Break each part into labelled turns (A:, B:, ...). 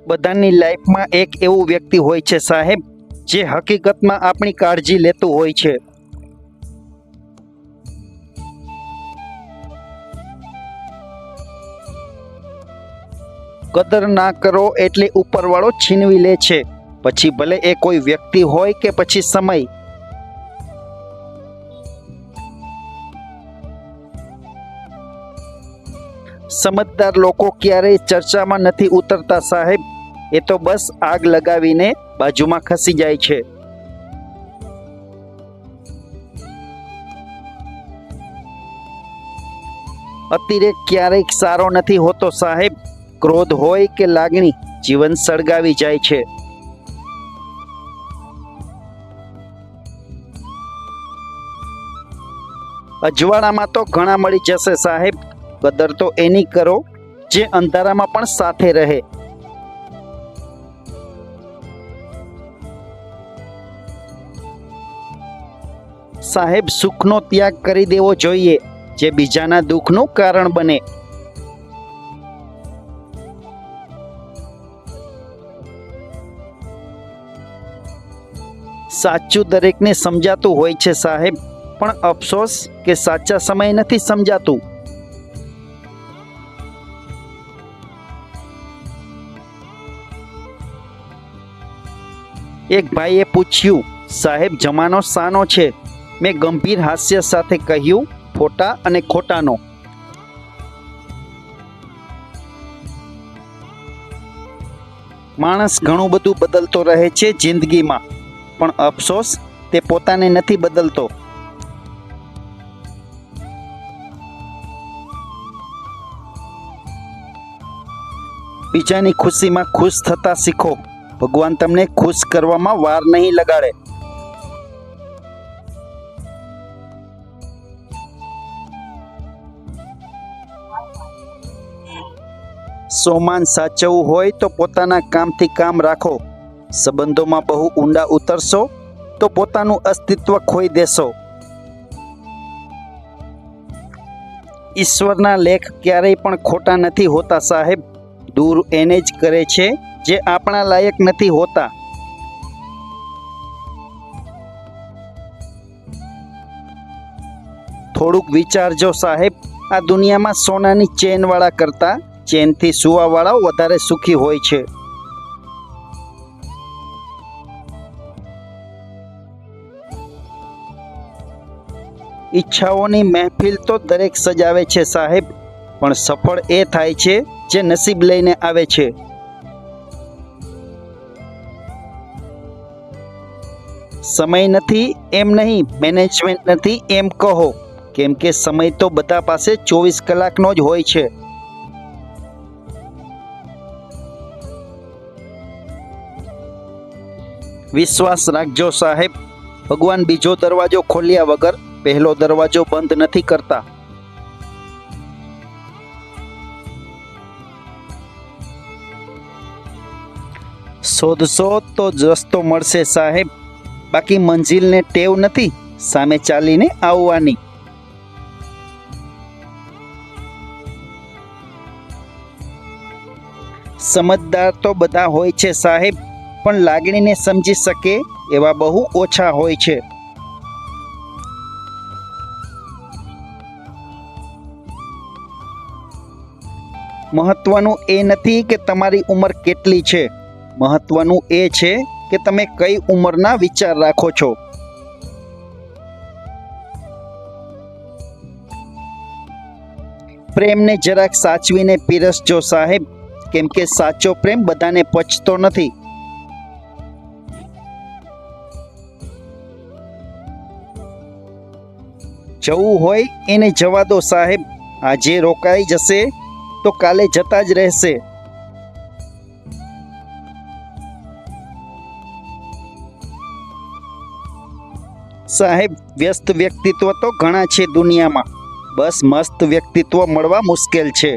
A: બધાની લાઈફમાં એક એવું વ્યક્તિ હોય છે સાહેબ, જે હકીકતમાં આપણી કાળજી લેતું હોય છે. કદર ના કરો એટલે ઉપરવાળો છીનવી લે છે, પછી ભલે એ કોઈ વ્યક્તિ હોય કે પછી સમય. સમજદાર લોકો ક્યારેય ચર્ચામાં નથી ઉતરતા સાહેબ, એ તો બસ આગ લગાવીને બાજુમાં ખસી જાય છે. અતિરેક ક્યારેય સારો નથી હોતો સાહેબ, ક્રોધ હોય કે લાગણી જીવન સળગાવી જાય છે. અજવાળામાં તો ઘણા મળી જશે સાહેબ, કદર તો એની કરો જે અંધારામાં પણ સાથે રહે. સાહેબ, સુખનો ત્યાગ કરી દેવો જોઈએ જે બીજાના દુઃખનું કારણ બને. સાચું દરેકને સમજાતું હોય છે સાહેબ, પણ અફસોસ કે સાચા સમય નથી સમજાતું. એક ભાઈએ પૂછ્યું, સાહેબ જમાનો શાનો છે? મેં ગંભીર હાસ્ય સાથે કહ્યું, ખોટા અને ખોટાનો. માણસ ઘણું બધું બદલતો રહે છે જિંદગીમાં, પણ અફસોસ તે પોતાને નથી બદલતો. બીજાની ખુશીમાં ખુશ થતા શીખો, ભગવાન તમને ખુશ કરવામાં વાર નહીં લગાડે. સોમાન સાચવવું હોય તો પોતાના કામથી કામ રાખો. સંબંધોમાં બહુ ઊંડા ઉતરશો તો પોતાનું અસ્તિત્વ ખોઈ દેશો. ઈશ્વરના લેખ ક્યારેય પણ ખોટા નથી હોતા સાહેબ, દૂર એને જ કરે છે જે આપણા લાયક નથી હોતા. થોડુંક વિચારજો સાહેબ, આ દુનિયામાં સોનાની ચેનવાળા કરતાં ચેનથી સુવાવાળા વધારે સુખી હોય છે. ઈચ્છાઓની મહેફિલ તો દરેક સજાવે છે સાહેબ, પણ સફળ એ થાય છે જે નસીબ લઈને આવે છે. સમય નથી એમ નહીં, મેનેજમેન્ટ નથી એમ કહો, કેમ કે સમય તો બધા પાસે 24 કલાકનો જ હોય છે. વિશ્વાસ રાખજો સાહેબ, ભગવાન બીજો દરવાજો ખોલ્યા વગર પહેલો દરવાજો બંધ નથી કરતા. શોધશો તો રસ્તો મળશે સાહેબ, બાકી મંજિલને ટેવ નથી સામે ચાલીને આવવાની. સમજદાર તો બધા હોય છે સાહેબ, પણ લાગણીને સમજી શકે એવા બહુ ઓછા હોય છે. મહત્વનું એ નથી કે તમારી ઉંમર કેટલી છે, મહત્વનું એ છે કે તમે કઈ ઉંમરના વિચાર રાખો છો. પ્રેમને જરાક સાચવીને પીરસજો સાહેબ, કેમ કે સાચો પ્રેમ બધાને પચતો નથી. જવું હોય એને જવા દો સાહેબ, આજે રોકાઈ જશે તો કાલે જતા જ રહેશે. સાહેબ, વ્યસ્ત વ્યક્તિત્વ તો ઘણા છે દુનિયામાં, બસ મસ્ત વ્યક્તિત્વ મળવા મુશ્કેલ છે.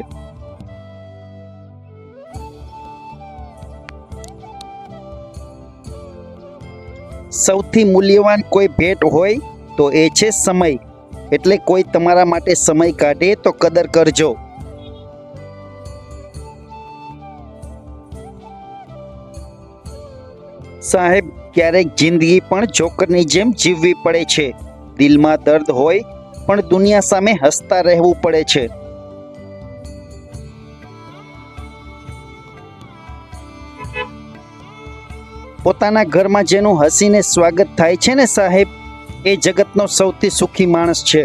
A: સૌથી મૂલ્યવાન કોઈ ભેટ હોય તો એ છે સમય, એટલે કોઈ તમારા માટે સમય કાઢે તો કદર કરજો. સાહેબ, ક્યારેક જિંદગી પણ જોકરની જેમ જીવવી પડે છે. દિલમાં દર્દ હોય પણ દુનિયા સામે હસતા રહેવું પડે છે. પોતાના ઘરમાં જેનું હસીને સ્વાગત થાય છે ને સાહેબ, એ જગતનો સૌથી સુખી માણસ છે.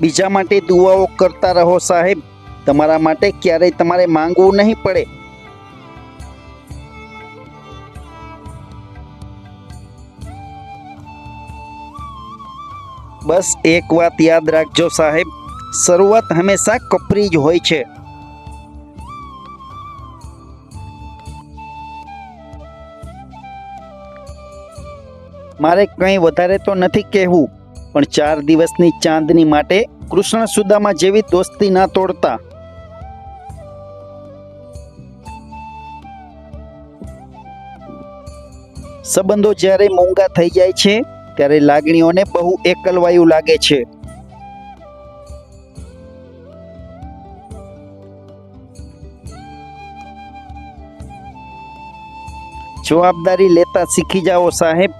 A: બીજા માટે દુઆઓ કરતા રહો સાહેબ, તમારા માટે ક્યારેય તમારે માંગવું નહીં પડે. બસ એક વાત યાદ રાખજો સાહેબ, શરૂઆત હંમેશા કપરી જ હોય છે. મારે કંઈ વધારે તો નથી કહેવું, પણ 4 દિવસની ચાંદની માટે કૃષ્ણ સુદામા જેવી દોસ્તી ના તોડતા. સંબંધો જ્યારે મોંઘા થઈ જાય છે ત્યારે લાગણીઓને બહુ એકલવાયું લાગે છે. જવાબદારી લેતા શીખી જાઓ સાહેબ,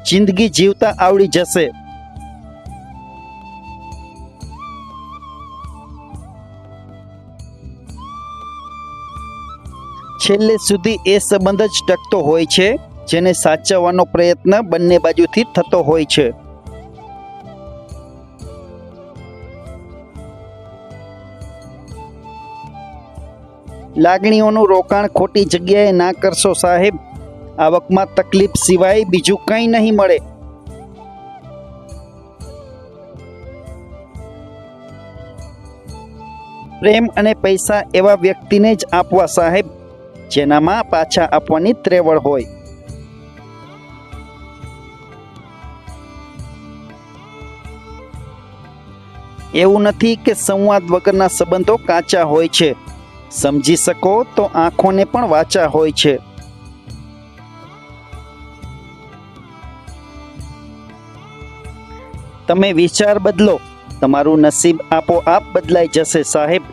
A: જિંદગી જીવતા આવડી જશે. છેલ્લે સુધી એ સંબંધ જ ટકતો હોય છે જેને સાચવવાનો પ્રયત્ન બંને બાજુથી થતો હોય છે. લાગણીઓનું રોકાણ ખોટી જગ્યાએ ના કરશો સાહેબ, આવકમાં તકલીફ સિવાય બીજું કંઈ નહીં મળે. પ્રેમ અને પૈસા એવા વ્યક્તિને જ આપવા સાહેબ, જેનામાં પાછા આપવાની ત્રેવડ હોય. એવું નથી કે સંવાદ વગરના સંબંધો કાચા હોય છે, સમજી શકો તો આંખોને પણ વાચા હોય છે. તમે વિચાર બદલો, તમારું નસીબ આપોઆપ બદલાઈ જશે સાહેબ.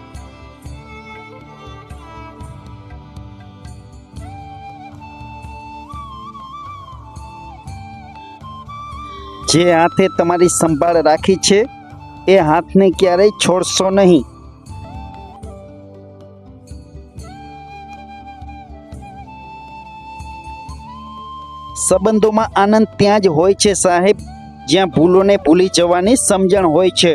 A: જે હાથે તમારી સંભાળ રાખી છે એ હાથને ક્યારેય છોડશો નહીં. સંબંધોમાં આનંદ ત્યાં જ હોય છે સાહેબ, જ્યાં ભૂલોને ભૂલી જવાની સમજણ હોય છે.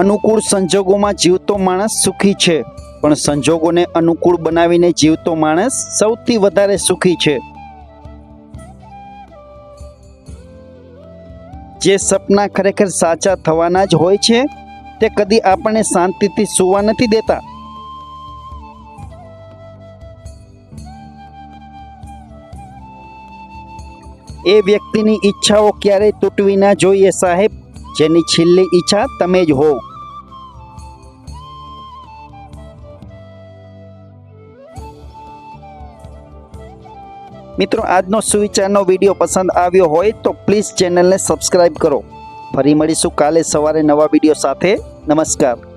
A: અનુકૂળ સંજોગોમાં જીવતો માણસ સુખી છે, પણ સંજોગોને અનુકૂળ બનાવીને જીવતો માણસ સૌથી વધારે સુખી છે. જે સપના ખરેખર સાચા થવાના જ હોય છે તે કદી આપણને શાંતિથી સૂવા નથી દેતા. એ વ્યક્તિની ઈચ્છાઓ ક્યારેય તૂટવી ના જોઈએ સાહેબ, જેની છેલ્લી ઈચ્છા તમે જ હો. મિત્રો, આજનો સુવિચારનો વિડીયો પસંદ આવ્યો હોય તો પ્લીઝ ચેનલને સબસ્ક્રાઈબ કરો. ફરી મળીશું કાલે સવારે નવા વિડીયો સાથે. નમસ્કાર.